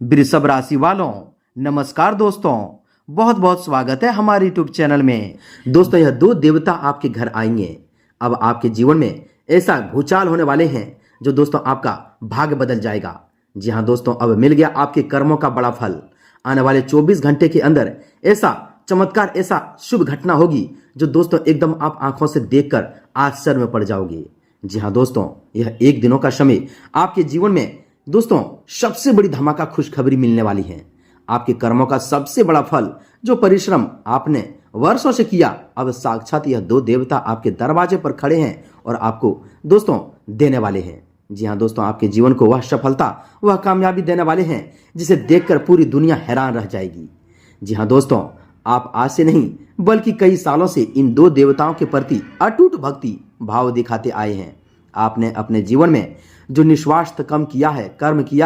वृषभ राशि वालों, नमस्कार दोस्तों। बहुत बहुत स्वागत है हमारे यूट्यूब चैनल में। दोस्तों, यह दो देवता आपके घर आएंगे। अब आपके जीवन में ऐसा भूचाल होने वाले हैं जो दोस्तों आपका भाग्य बदल जाएगा। जी हाँ दोस्तों, अब मिल गया आपके कर्मों का बड़ा फल। आने वाले 24 घंटे के अंदर ऐसा चमत्कार, ऐसा शुभ घटना होगी जो दोस्तों एकदम आप आंखों से देखकर आश्चर्य में पड़ जाओगे। जी हाँ दोस्तों, यह एक दिनों का समय आपके जीवन में दोस्तों सबसे बड़ी धमाका खुशखबरी मिलने वाली है। आपके कर्मों का सबसे बड़ा फल, जो परिश्रम आपने वर्षों से किया, अब साक्षात यह दो देवता आपके दरवाजे पर खड़े हैं और आपको दोस्तों देने वाले हैं। जी हाँ दोस्तों, आपके जीवन को वह सफलता, वह कामयाबी देने वाले हैं जिसे देखकर पूरी दुनिया हैरान रह जाएगी। जी हाँ दोस्तों, आप आज से नहीं बल्कि कई सालों से इन दो देवताओं के प्रति अटूट भक्ति भाव दिखाते आए हैं। आपने अपने जीवन में जो निस्वार्थ कर्म किया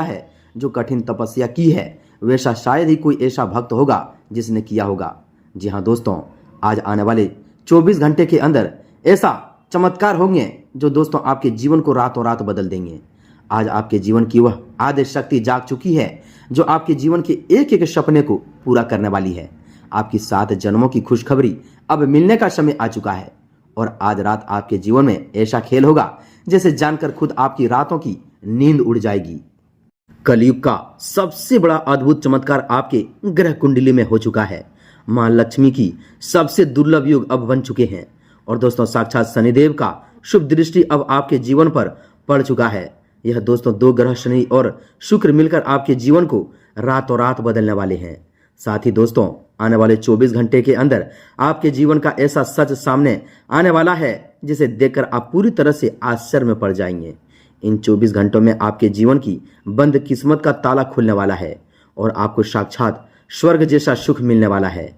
है, जो कठिन तपस्या की है, वैसा शायद ही कोई ऐसा भक्त होगा जिसने किया होगा। जी हाँ दोस्तों, आज आने वाले 24 घंटे के अंदर ऐसा चमत्कार होंगे जो दोस्तों आपके जीवन को रातों रात बदल देंगे। आज आपके जीवन की वह आदि शक्ति जाग चुकी है जो आपके जीवन के एक एक सपने को पूरा करने वाली है। आपकी 7 जन्मों की खुशखबरी अब मिलने का समय आ चुका है और आज रात आपके जीवन में ऐसा खेल होगा जैसे जानकर खुद आपकी रातों की नींद उड़ जाएगी। कलयुग का सबसे बड़ा अद्भुत चमत्कार आपके ग्रह कुंडली में हो चुका है। मां लक्ष्मी की सबसे दुर्लभ युग अब बन चुके हैं और दोस्तों साक्षात शनिदेव का शुभ दृष्टि अब आपके जीवन पर पड़ चुका है। यह दोस्तों 2 ग्रह शनि और शुक्र मिलकर आपके जीवन को रातों रात बदलने वाले हैं। साथ ही दोस्तों आने वाले 24 घंटे के अंदर आपके जीवन का ऐसा सच सामने आने वाला है जिसे देखकर आप पूरी तरह से आश्चर्य में पड़ जाएंगे। इन 24 घंटों में आपके जीवन की बंद किस्मत का ताला खुलने वाला है और आपको साक्षात स्वर्ग जैसा सुख मिलने वाला है।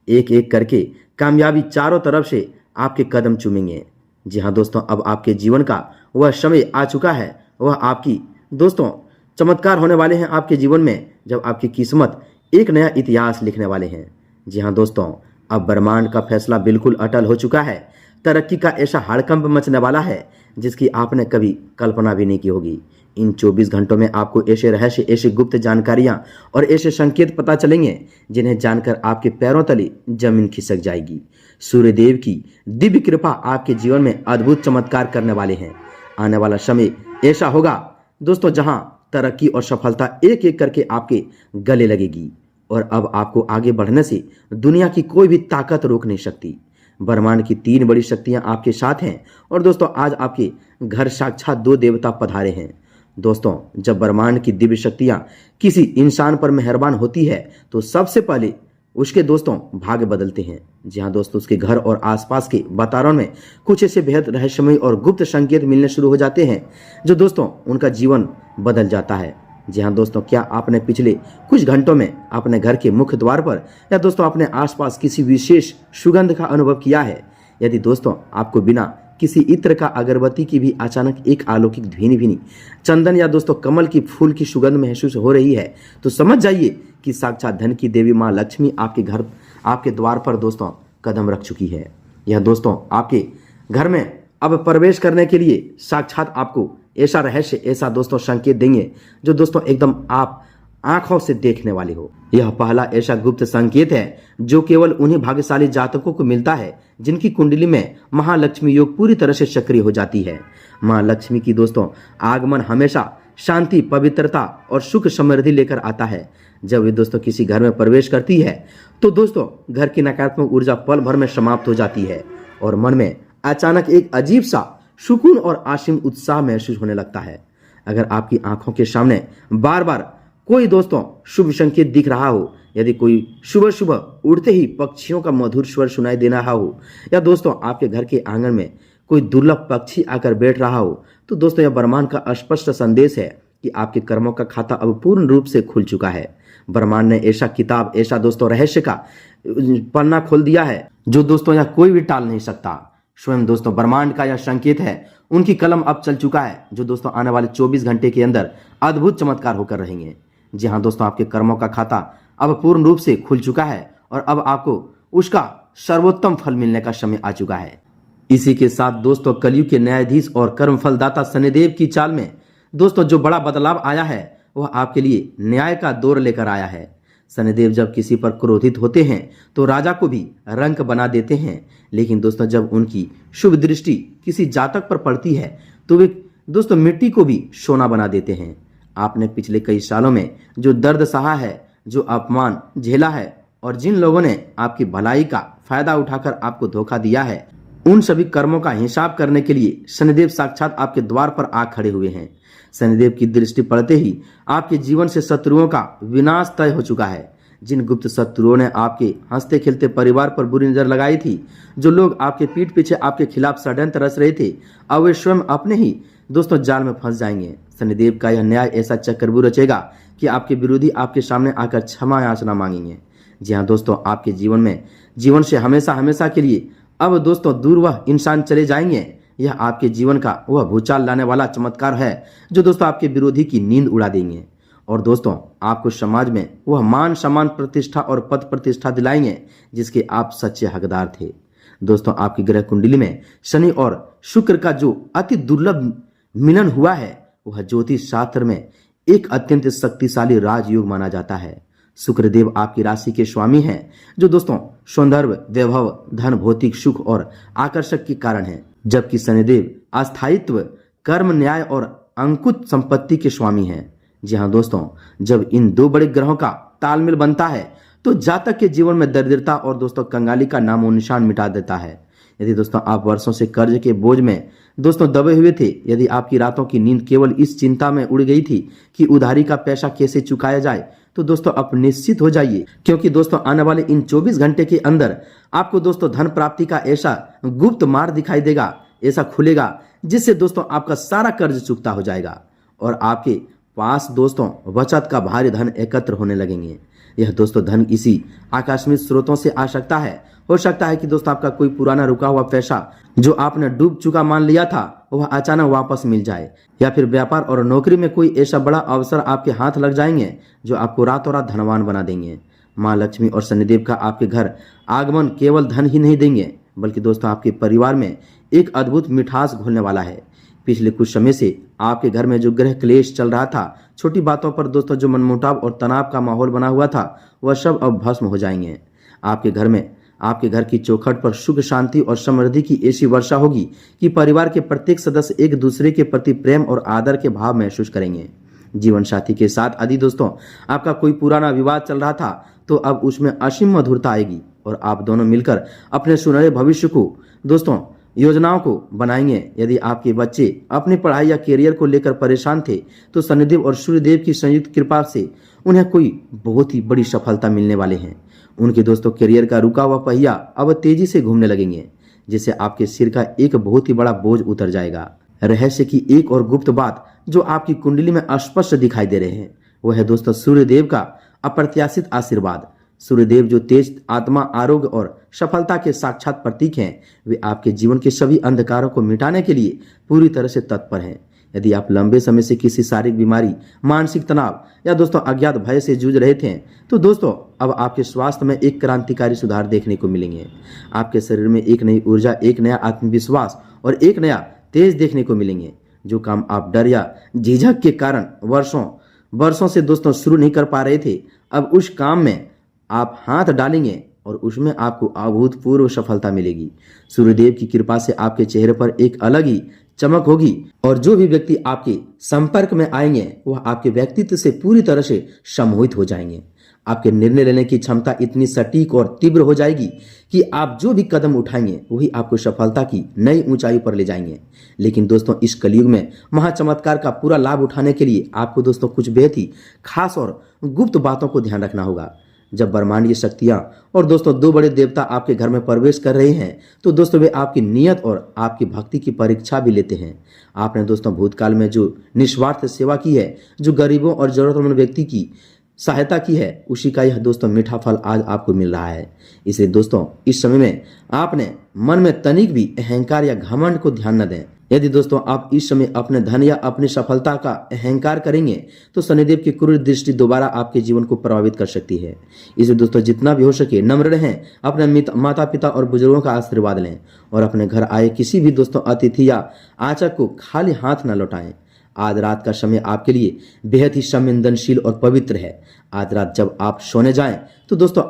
एक एक करके कामयाबी चारों तरफ से आपके कदम चूमेंगे। जी हाँ दोस्तों, अब आपके जीवन का वह समय आ चुका है। वह आपकी दोस्तों चमत्कार होने वाले हैं आपके जीवन में, जब आपकी किस्मत एक नया इतिहास लिखने वाले हैं। जी हाँ दोस्तों, अब ब्रह्मांड का फैसला बिल्कुल अटल हो चुका है। तरक्की का ऐसा हड़कंप मचने वाला है जिसकी आपने कभी कल्पना भी नहीं की होगी। इन 24 घंटों में आपको ऐसे रहस्य, ऐसी गुप्त जानकारियां और ऐसे संकेत पता चलेंगे जिन्हें जानकर आपके पैरों तले जमीन खिसक जाएगी। सूर्यदेव की दिव्य कृपा आपके जीवन में अद्भुत चमत्कार करने वाले हैं। आने वाला समय ऐसा होगा दोस्तों जहां तरक्की और सफलता एक एक करके आपके गले लगेगी और अब आपको आगे बढ़ने से दुनिया की कोई भी ताकत रोक नहीं सकती। ब्रह्मांड की 3 बड़ी शक्तियां आपके साथ हैं और दोस्तों आज आपके घर साक्षात 2 देवता पधारे हैं। दोस्तों, जब ब्रह्मांड की दिव्य शक्तियां किसी इंसान पर मेहरबान होती है तो सबसे पहले उसके दोस्तों भाग्य बदलते हैं। जी हाँ दोस्तों, उसके घर और आसपास के वातावरण में कुछ ऐसे बेहद रहस्यमय और गुप्त संकेत मिलने शुरू हो जाते हैं जो दोस्तों उनका जीवन बदल जाता है। जी हाँ दोस्तों, क्या आपने पिछले कुछ घंटों में अपने घर के मुख्य द्वार पर या दोस्तों अपने आसपास किसी विशेष सुगंध का अनुभव किया है? यदि दोस्तों आपको बिना किसी इत्र का, अगरबत्ती की भी अचानक एक अलौकिक धीमी भीनी चंदन या दोस्तों कमल की फूल की सुगंध महसूस हो रही है तो समझ जाइए कि साक्षात धन की देवी मां लक्ष्मी आपके घर, आपके द्वार पर दोस्तों कदम रख चुकी है। यह दोस्तों आपके घर में अब प्रवेश करने के लिए साक्षात आपको ऐसा रहस्य, ऐसा दोस्तों संकेत देंगे जो दोस्तों एकदम आप आंखों से देखने वाले हो। यह पहला ऐसा गुप्त संकेत है जो केवल उन्हीं भाग्यशाली जातकों को मिलता है जिनकी कुंडली में महालक्ष्मी योग पूरी तरह से सक्रिय हो जाती है। मां लक्ष्मी की दोस्तों आगमन हमेशा शांति, पवित्रता और सुख समृद्धि लेकर आता है। जब वे दोस्तों किसी घर में प्रवेश करती है तो दोस्तों घर की नकारात्मक ऊर्जा पल भर में समाप्त हो जाती है और मन में अचानक एक अजीब सा सुकून और असीम उत्साह महसूस होने लगता है। अगर आपकी आंखों के सामने बार बार कोई दोस्तों शुभ संकेत दिख रहा हो, यदि कोई सुबह सुबह उड़ते ही पक्षियों का मधुर स्वर सुनाई दे रहा हो या दोस्तों आपके घर के आंगन में कोई दुर्लभ पक्षी आकर बैठ रहा हो तो दोस्तों यह ब्रह्मांड का स्पष्ट संदेश है कि आपके कर्मों का खाता अब पूर्ण रूप से खुल चुका है। ब्रह्मांड ने ऐसा किताब, ऐसा दोस्तों रहस्य का पन्ना खोल दिया है जो दोस्तों यह कोई भी टाल नहीं सकता। स्वयं दोस्तों ब्रह्मांड का यह संकेत है, उनकी कलम अब चल चुका है जो दोस्तों आने वाले 24 घंटे के अंदर अद्भुत चमत्कार होकर रहेंगे। जी हाँ दोस्तों, आपके कर्मों का खाता अब पूर्ण रूप से खुल चुका है और अब आपको उसका सर्वोत्तम फल मिलने का समय आ चुका है। इसी के साथ दोस्तों कलयुग के न्यायाधीश और कर्म फलदाता शनिदेव की चाल में दोस्तों जो बड़ा बदलाव आया है वह आपके लिए न्याय का दौर लेकर आया है। शनिदेव जब किसी पर क्रोधित होते हैं तो राजा को भी रंक बना देते हैं, लेकिन दोस्तों जब उनकी शुभ दृष्टि किसी जातक पर पड़ती है तो वे दोस्तों मिट्टी को भी सोना बना देते हैं। आपने पिछले कई सालों में जो दर्द सहा है, जो अपमान झेला है और जिन लोगों ने आपकी भलाई का फायदा उठाकर आपको धोखा दिया है, उन सभी कर्मों का हिसाब करने के लिए शनिदेव साक्षात आपके द्वार पर आ खड़े हुए हैं। शनिदेव की दृष्टि पड़ते ही आपके जीवन से शत्रुओं का विनाश तय हो चुका है। जिन गुप्त शत्रुओं ने आपके हंसते खेलते परिवार पर बुरी नजर लगाई थी, जो लोग आपके पीठ पीछे आपके खिलाफ षड्यंत्र रच रहे थे, अब वे स्वयं अपने ही दोस्तों जाल में फंस जाएंगे। शनिदेव का यह न्याय ऐसा चक्रव्यूह रचेगा कि आपके विरोधी आपके सामने आकर क्षमा याचना मांगेंगे। जी हाँ दोस्तों, आपके जीवन से हमेशा हमेशा के लिए अब दोस्तों दूर वह इंसान चले जाएंगे। यह आपके जीवन का वह भूचाल लाने वाला चमत्कार है जो दोस्तों आपके विरोधी की नींद उड़ा देंगे और दोस्तों आपको समाज में वह मान सम्मान प्रतिष्ठा और पद प्रतिष्ठा दिलाएंगे जिसके आप सच्चे हकदार थे। दोस्तों आपकी ग्रह कुंडली में शनि और शुक्र का जो अति दुर्लभ मिलन हुआ है वह ज्योतिष शास्त्र में एक अत्यंत शक्तिशाली राजयोग माना जाता है। शुक्रदेव आपकी राशि के स्वामी हैं, जो दोस्तों सौंदर्य, वैभव, धन, भौतिक सुख और आकर्षक के कारण है, जबकि शनिदेव अस्थायित्व, कर्म, न्याय और अंकुत संपत्ति के स्वामी हैं। जी हाँ दोस्तों, जब इन दो बड़े ग्रहों का तालमेल बनता है तो जातक के जीवन में दरिद्रता और दोस्तों कंगाली का नामो निशान मिटा देता है। यदि दोस्तों आप वर्षों से कर्ज के बोझ में दोस्तों दबे हुए थे, यदि आपकी रातों की नींद केवल इस चिंता में उड़ गई थी कि उधारी का पैसा कैसे चुकाया जाए, तो दोस्तों अब निश्चित हो जाइए, क्योंकि दोस्तों आने वाले इन 24 घंटे के अंदर आपको दोस्तों धन प्राप्ति का ऐसा गुप्त मार्ग दिखाई देगा, ऐसा खुलेगा, जिससे दोस्तों आपका सारा कर्ज चुकता हो जाएगा और आपके पास दोस्तों बचत का भारी धन एकत्र होने लगेंगे। यह दोस्तों धन इसी आकस्मिक स्रोतों से आ सकता है। हो सकता है कि दोस्तों आपका कोई पुराना रुका हुआ पैसा जो आपने डूब चुका मान लिया था वह अचानक वापस मिल जाए, या फिर व्यापार और नौकरी में कोई ऐसा बड़ा अवसर आपके हाथ लग जाएंगे जो आपको रातों रात धनवान बना देंगे। माँ लक्ष्मी और शनिदेव का आपके घर आगमन केवल धन ही नहीं देंगे, बल्कि दोस्तों आपके परिवार में एक अद्भुत मिठास घोलने वाला है। पिछले कुछ समय से आपके घर में जो ग्रह क्लेश चल रहा था, छोटी बातों पर दोस्तों जो मनमुटाव और तनाव का माहौल बना हुआ था, वह सब अब भस्म हो जाएंगे। आपके घर की चौखट पर सुख, शांति और समृद्धि की ऐसी वर्षा होगी कि परिवार के प्रत्येक सदस्य एक दूसरे के प्रति प्रेम और आदर के भाव महसूस करेंगे। जीवन साथी के साथ यदि दोस्तों आपका कोई पुराना विवाद चल रहा था तो अब उसमें असीम मधुरता आएगी और आप दोनों मिलकर अपने सुनहरे भविष्य को दोस्तों योजनाओं को बनाएंगे। यदि आपके बच्चे अपनी पढ़ाई या करियर को लेकर परेशान थे तो शनिदेव और सूर्यदेव की संयुक्त कृपा से उन्हें कोई बहुत ही बड़ी सफलता मिलने वाले हैं। उनके दोस्तों करियर का रुका हुआ पहिया अब तेजी से घूमने लगेंगे, जिससे आपके सिर का एक बहुत ही बड़ा बोझ उतर जाएगा। रहस्य की एक और गुप्त बात जो आपकी कुंडली में स्पष्ट दिखाई दे रहे हैं वह है दोस्तों सूर्यदेव का अप्रत्याशित आशीर्वाद। सूर्यदेव जो तेज आत्मा, आरोग्य और सफलता के साक्षात प्रतीक हैं, वे आपके जीवन के सभी अंधकारों को मिटाने के लिए पूरी तरह से तत्पर हैं। यदि आप लंबे समय से किसी शारीरिक बीमारी, मानसिक तनाव या दोस्तों अज्ञात भय से जूझ रहे थे तो दोस्तों अब आपके स्वास्थ्य में एक क्रांतिकारी सुधार देखने को मिलेंगे। आपके शरीर में एक नई ऊर्जा, एक नया आत्मविश्वास और एक नया तेज देखने को मिलेंगे। जो काम आप डर या झिझक के कारण वर्षों से दोस्तों शुरू नहीं कर पा रहे थे, अब उस काम में आप हाथ डालेंगे और उसमें आपको अभूतपूर्व सफलता मिलेगी। सूर्यदेव की कृपा से आपके चेहरे पर एक अलग ही चमक होगी और जो भी व्यक्ति आपके संपर्क में आएंगे वह आपके व्यक्तित्व से पूरी तरह से सम्मोहित हो जाएंगे। आपके निर्णय लेने की क्षमता इतनी सटीक और तीव्र हो जाएगी कि आप जो भी कदम उठाएंगे वही आपको सफलता की नई ऊंचाई पर ले जाएंगे। लेकिन दोस्तों इस कलयुग में महाचमत्कार का पूरा लाभ उठाने के लिए आपको दोस्तों कुछ बेहद ही खास और गुप्त बातों को ध्यान रखना होगा। जब ब्रह्मांडीय शक्तियां और दोस्तों दो बड़े देवता आपके घर में प्रवेश कर रहे हैं तो दोस्तों वे आपकी नियत और आपकी भक्ति की परीक्षा भी लेते हैं। आपने दोस्तों भूतकाल में जो निस्वार्थ सेवा की है, जो गरीबों और जरूरतमंद व्यक्ति की सहायता की है, उसी का यह दोस्तों मीठा फल आज आपको मिल रहा है। इसलिए दोस्तों इस समय में आपने मन में तनिक भी अहंकार या घमंड को ध्यान न दें। यदि दोस्तों आप इस समय अपने धन या अपनी सफलता का अहंकार करेंगे तो शनिदेव की क्रूर दृष्टि दोबारा आपके जीवन को प्रभावित कर सकती है। इसलिए दोस्तों जितना भी हो सके नम्र रहें, अपने माता पिता और बुजुर्गों का आशीर्वाद लें और अपने घर आए किसी भी दोस्तों अतिथि या आचक को खाली हाथ न लौटाएं। आज रात का समय आपके लिए बेहद ही संवेदनशील और पवित्र है। आज रात जब आप सोने जाएं तो दोस्तों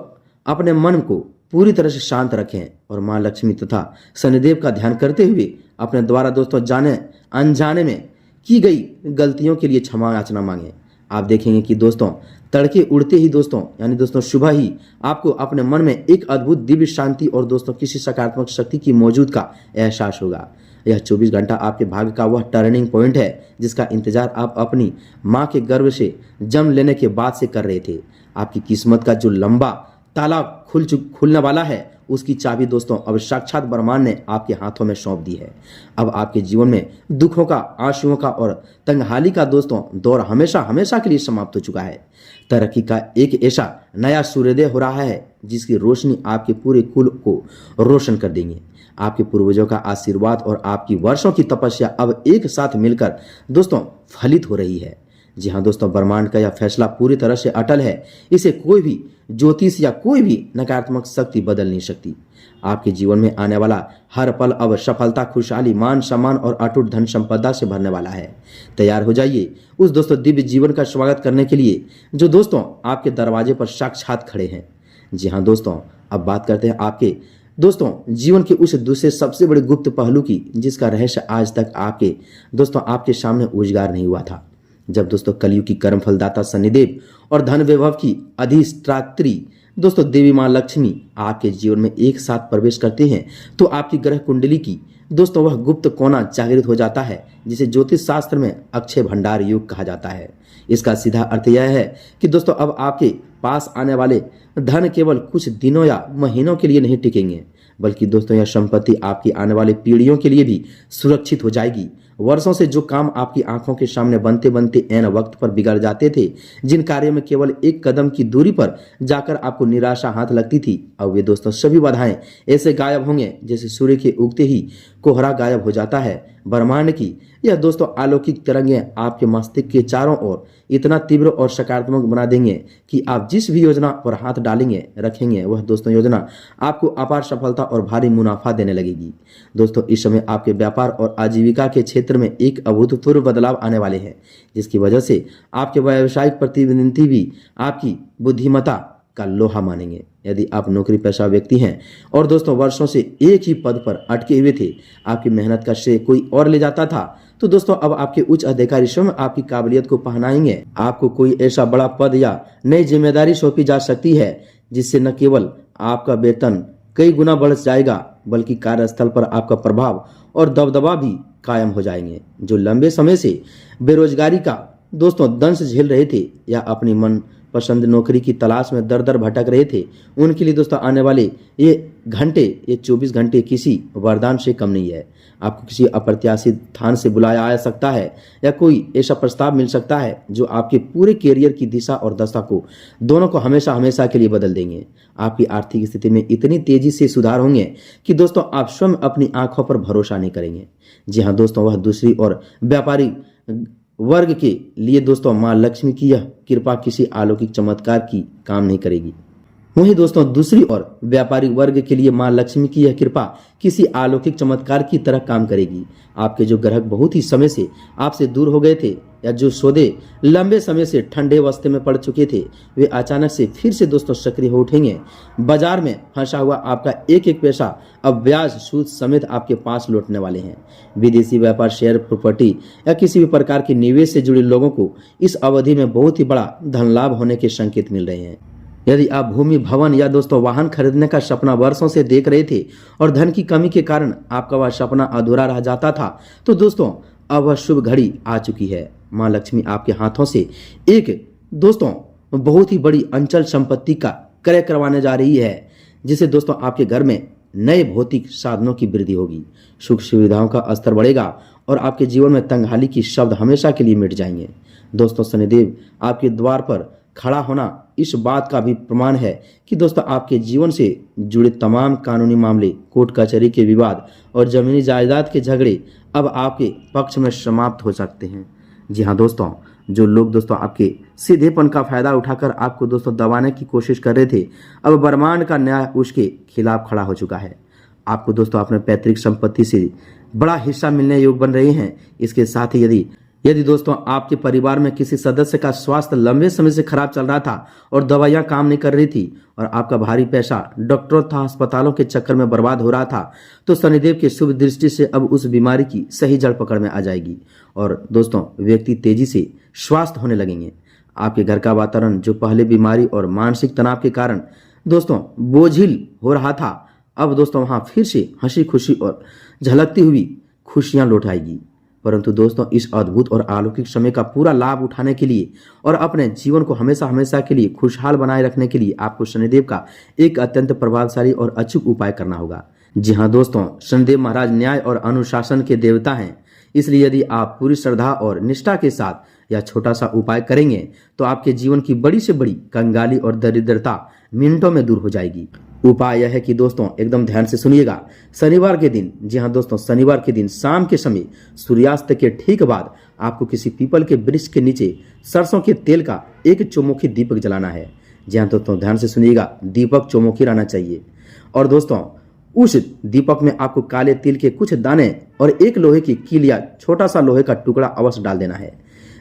अपने मन को पूरी तरह से शांत रखें और माँ लक्ष्मी तथा शनिदेव का ध्यान करते हुए अपने द्वारा दोस्तों जाने अनजाने में की गई गलतियों के लिए क्षमा याचना मांगे। आप देखेंगे कि दोस्तों तड़के उड़ते ही दोस्तों यानी दोस्तों सुबह ही आपको अपने मन में एक अद्भुत दिव्य शांति और दोस्तों किसी सकारात्मक शक्ति की मौजूद का एहसास होगा। यह 24 घंटा आपके भाग्य का वह टर्निंग पॉइंट है जिसका इंतजार आप अपनी माँ के गर्भ से जन्म लेने के बाद से कर रहे थे। आपकी किस्मत का जो लंबा ताला खुलने वाला है उसकी चाबी दोस्तों अब साक्षात ब्रह्मांड ने आपके हाथों में सौंप दी है। अब आपके जीवन में दुखों का, आंसुओं का और तंगहाली का दोस्तों दौर हमेशा हमेशा के लिए समाप्त हो चुका है। तरक्की का एक ऐसा नया सूर्योदय हो रहा है जिसकी रोशनी आपके पूरे कुल को रोशन कर देंगे। आपके पूर्वजों का आशीर्वाद और आपकी वर्षों की तपस्या अब एक साथ मिलकर दोस्तों फलित हो रही है। जी हाँ दोस्तों, ब्रह्मांड का यह फैसला पूरी तरह से अटल है। इसे कोई भी ज्योतिष या कोई भी नकारात्मक शक्ति बदल नहीं सकती। आपके जीवन में आने वाला हर पल अब सफलता, खुशहाली, मान सम्मान और अटूट धन संपदा से भरने वाला है। तैयार हो जाइए उस दोस्तों दिव्य जीवन का स्वागत करने के लिए जो दोस्तों आपके दरवाजे पर साक्षात खड़े हैं। जी हाँ दोस्तों, अब बात करते हैं आपके दोस्तों जीवन के उस दूसरे सबसे बड़े गुप्त पहलू की जिसका रहस्य आज तक आपके सामने उजागर नहीं हुआ था। जब दोस्तों कलयुग की कर्म फलदाता शनिदेव और धन वैभव की अधिष्ठात्री दोस्तों देवी मां लक्ष्मी आपके जीवन में एक साथ प्रवेश करते हैं तो आपकी ग्रह कुंडली की दोस्तों वह गुप्त कोना जागृत हो जाता है जिसे ज्योतिष शास्त्र में अक्षय भंडार युग कहा जाता है। इसका सीधा अर्थ यह है कि दोस्तों अब आपके पास आने वाले धन केवल कुछ दिनों या महीनों के लिए नहीं टिकेंगे, बल्कि दोस्तों यह संपत्ति आपकी आने वाली पीढ़ियों के लिए भी सुरक्षित हो जाएगी। वर्षों से जो काम आपकी आंखों के सामने बनते बनते ऐन वक्त पर बिगड़ जाते थे, जिन कार्यों में केवल एक कदम की दूरी पर जाकर आपको निराशा हाथ लगती थी, अब वे दोस्तों सभी बाधाएं ऐसे गायब होंगे जैसे सूर्य के उगते ही कोहरा गायब हो जाता है। ब्रह्मांड की यह दोस्तों अलौकिक तरंगें आपके मस्तिष्क के चारों ओर इतना तीव्र और सकारात्मक बना देंगे कि आप जिस भी योजना पर हाथ डालेंगे रखेंगे वह दोस्तों योजना आपको अपार सफलता और भारी मुनाफा देने लगेगी। दोस्तों इस समय आपके व्यापार और आजीविका के क्षेत्र में एक अभूतपूर्व बदलाव आने वाले हैं, जिसकी वजह से आपके व्यावसायिक प्रतिनिधि भी आपकी बुद्धिमत्ता का लोहा मानेंगे। यदि आप नौकरी पेशा व्यक्ति हैं और दोस्तों वर्षों से एक ही पद पर अटके हुए थे, आपकी मेहनत का श्रेय कोई और ले जाता था, तो दोस्तों अब आपके उच्च अधिकारी स्वयं आपकी काबिलियत को पहनाएंगे। आपको कोई ऐसा बड़ा पद या नई जिम्मेदारी सौंपी जा सकती है जिससे न केवल आपका वेतन कई गुना बढ़ जाएगा बल्कि कार्यस्थल पर आपका प्रभाव और दबदबा भी कायम हो जाएंगे। जो लंबे समय से बेरोजगारी का दोस्तों दंश झेल रहे थे या अपनी मन पसंद नौकरी की तलाश में दर दर भटक रहे थे, उनके लिए दोस्तों आने वाले ये 24 घंटे किसी वरदान से कम नहीं है। आपको किसी अप्रत्याशित स्थान से बुलाया आ सकता है या कोई ऐसा प्रस्ताव मिल सकता है जो आपके पूरे कैरियर की दिशा और दशा को दोनों को हमेशा हमेशा के लिए बदल देंगे। आपकी आर्थिक स्थिति में इतनी तेजी से सुधार होंगे कि दोस्तों आप स्वयं अपनी आंखों पर भरोसा नहीं करेंगे। जी हाँ दोस्तों, वह दूसरी और व्यापारी वर्ग के लिए दोस्तों माँ लक्ष्मी की यह कृपा किसी अलौकिक चमत्कार की काम नहीं करेगी। वहीं दोस्तों दूसरी ओर व्यापारी वर्ग के लिए माँ लक्ष्मी की यह कृपा किसी अलौकिक चमत्कार की तरह काम करेगी। आपके जो ग्राहक बहुत ही समय से आपसे दूर हो गए थे या जो सौदे लंबे समय से ठंडे अवस्थे में पड़ चुके थे, वे अचानक से फिर से दोस्तों सक्रिय हो उठेंगे। बाजार में फंसा हुआ आपका एक एक पैसा अब ब्याज सूद समेत आपके पास लौटने वाले हैं। विदेशी व्यापार, शेयर, प्रॉपर्टी या किसी भी प्रकार के निवेश से जुड़े लोगों को इस अवधि में बहुत ही बड़ा धन लाभ होने के संकेत मिल रहे हैं। यदि आप भूमि, भवन या दोस्तों वाहन खरीदने का सपना वर्षों से देख रहे थे और धन की कमी के कारण आपका वह सपना अधूरा रह जाता था, तो दोस्तों अब वह शुभ घड़ी आ चुकी है। माँ लक्ष्मी आपके हाथों से एक दोस्तों बहुत ही बड़ी अंचल संपत्ति का क्रय करवाने जा रही है, जिसे दोस्तों आपके घर में नए भौतिक साधनों की वृद्धि होगी, सुख सुविधाओं का स्तर बढ़ेगा और आपके जीवन में तंगहाली की शब्द हमेशा के लिए मिट जाएंगे। दोस्तों शनिदेव आपके द्वार पर खड़ा होना इस बात का भी प्रमाण है कि दोस्तों आपके जीवन से जुड़े तमाम कानूनी मामले, कोर्ट कचहरी के विवाद और जमीनी जायदाद के झगड़े अब आपके पक्ष में समाप्त हो सकते हैं। जी हाँ दोस्तों, जो लोग दोस्तों आपके सीधेपन का फायदा उठाकर आपको दोस्तों दबाने की कोशिश कर रहे थे, अब ब्रह्मांड का न्याय उसके खिलाफ खड़ा हो चुका है। आपको दोस्तों अपने पैतृक संपत्ति से बड़ा हिस्सा मिलने योग बन रहे हैं। इसके साथ ही यदि यदि दोस्तों आपके परिवार में किसी सदस्य का स्वास्थ्य लंबे समय से खराब चल रहा था और दवाइयां काम नहीं कर रही थी और आपका भारी पैसा डॉक्टरों तथा अस्पतालों के चक्कर में बर्बाद हो रहा था, तो शनिदेव की शुभ दृष्टि से अब उस बीमारी की सही जड़ पकड़ में आ जाएगी और दोस्तों व्यक्ति तेजी से स्वस्थ होने लगेंगे। आपके घर का वातावरण जो पहले बीमारी और मानसिक तनाव के कारण दोस्तों बोझिल हो रहा था, अब दोस्तों वहां फिर से हंसी खुशी और झलकती हुई खुशियां लौट आएगी। परंतु दोस्तों इस अद्भुत और अलौकिक समय का पूरा लाभ उठाने के लिए और अपने जीवन को हमेशा हमेशा के लिए खुशहाल बनाए रखने के लिए आपको शनिदेव का एक अत्यंत प्रभावशाली और अचूक उपाय करना होगा। जी हाँ दोस्तों, शनिदेव महाराज न्याय और अनुशासन के देवता हैं, इसलिए यदि आप पूरी श्रद्धा और निष्ठा के साथ यह छोटा सा उपाय करेंगे तो आपके जीवन की बड़ी से बड़ी कंगाली और दरिद्रता मिनटों में दूर हो जाएगी। उपाय यह है कि दोस्तों एकदम ध्यान से सुनिएगा। शनिवार के दिन, जी हाँ दोस्तों, शनिवार के दिन शाम के समय सूर्यास्त के ठीक बाद आपको किसी पीपल के वृक्ष के नीचे सरसों के तेल का एक चौमुखी दीपक जलाना है। जी हाँ दोस्तों, ध्यान से सुनिएगा, दीपक चौमुखी रहना चाहिए। और दोस्तों उस दीपक में आपको काले तिल के कुछ दाने और एक लोहे की कील या छोटा सा लोहे का टुकड़ा अवश्य डाल देना है।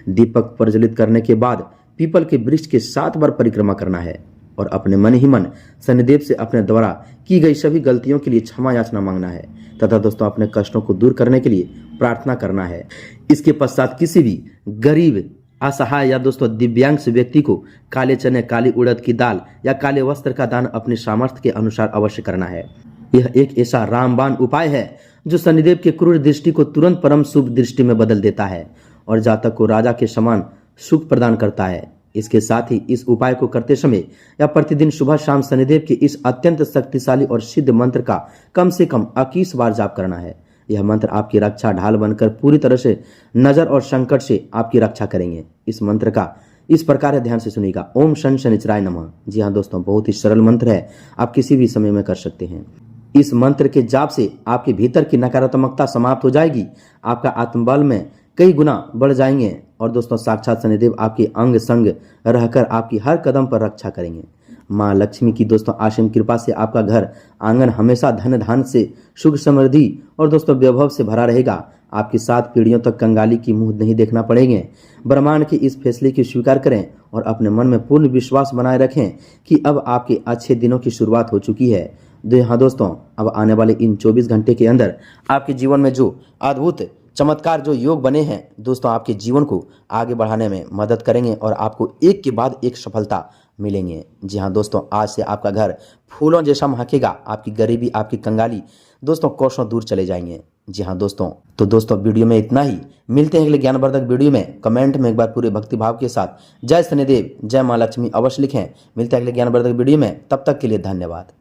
दीपक प्रज्वलित करने के बाद पीपल के वृक्ष के 7 बार परिक्रमा करना है और अपने मन ही मन शनिदेव से अपने द्वारा की गई सभी गलतियों के लिए क्षमा याचना मांगना है तथा दोस्तों अपने कष्टों को दूर करने के लिए प्रार्थना करना है। इसके पश्चात किसी भी गरीब, असहाय या दोस्तों दिव्यांग व्यक्ति को काले चने, काली उड़द की दाल या काले वस्त्र का दान अपने सामर्थ्य के अनुसार अवश्य करना है। यह एक ऐसा रामबाण उपाय है जो शनिदेव के क्रूर दृष्टि को तुरंत परम शुभ दृष्टि में बदल देता है और जातक को राजा के समान सुख प्रदान करता है। इसके साथ ही इस उपाय को करते समय या प्रतिदिन सुबह शाम शनिदेव के इस अत्यंत शक्तिशाली और सिद्ध मंत्र का कम से कम 21 बार जाप करना है। यह मंत्र आपकी रक्षा ढाल बनकर पूरी तरह से नजर और संकट से आपकी रक्षा करेंगे। इस मंत्र का इस प्रकार है, ध्यान से सुनिएगा। ओम शन शनिचराय नमः। जी हाँ दोस्तों, बहुत ही सरल मंत्र है, आप किसी भी समय में कर सकते हैं। इस मंत्र के जाप से आपके भीतर की नकारात्मकता समाप्त हो जाएगी, आपका आत्मबल में कई गुना बढ़ जाएंगे और दोस्तों साक्षात शनिदेव आपके अंग संग रहकर आपकी हर कदम पर रक्षा करेंगे। माँ लक्ष्मी की दोस्तों असीम कृपा से आपका घर आंगन हमेशा धन धान से, सुख समृद्धि और दोस्तों वैभव से भरा रहेगा। आपकी 7 पीढ़ियों तक कंगाली की मुंह नहीं देखना पड़ेंगे। ब्रह्मांड के इस फैसले की स्वीकार करें और अपने मन में पूर्ण विश्वास बनाए रखें कि अब आपके अच्छे दिनों की शुरुआत हो चुकी है। हाँ दोस्तों, अब आने वाले इन 24 घंटे के अंदर आपके जीवन में जो अद्भुत चमत्कार जो योग बने हैं दोस्तों आपके जीवन को आगे बढ़ाने में मदद करेंगे और आपको एक के बाद एक सफलता मिलेंगे। जी हाँ दोस्तों, आज से आपका घर फूलों जैसा महकेगा, आपकी गरीबी, आपकी कंगाली दोस्तों कोसों दूर चले जाएंगे। जी हाँ दोस्तों, तो दोस्तों वीडियो में इतना ही। मिलते हैं अगले ज्ञानवर्धक वीडियो में। कमेंट में एक बार पूरे भक्तिभाव के साथ जय शनिदेव, जय माँ लक्ष्मी अवश्य लिखें। मिलते हैं अगले ज्ञानवर्धक वीडियो में, तब तक के लिए धन्यवाद।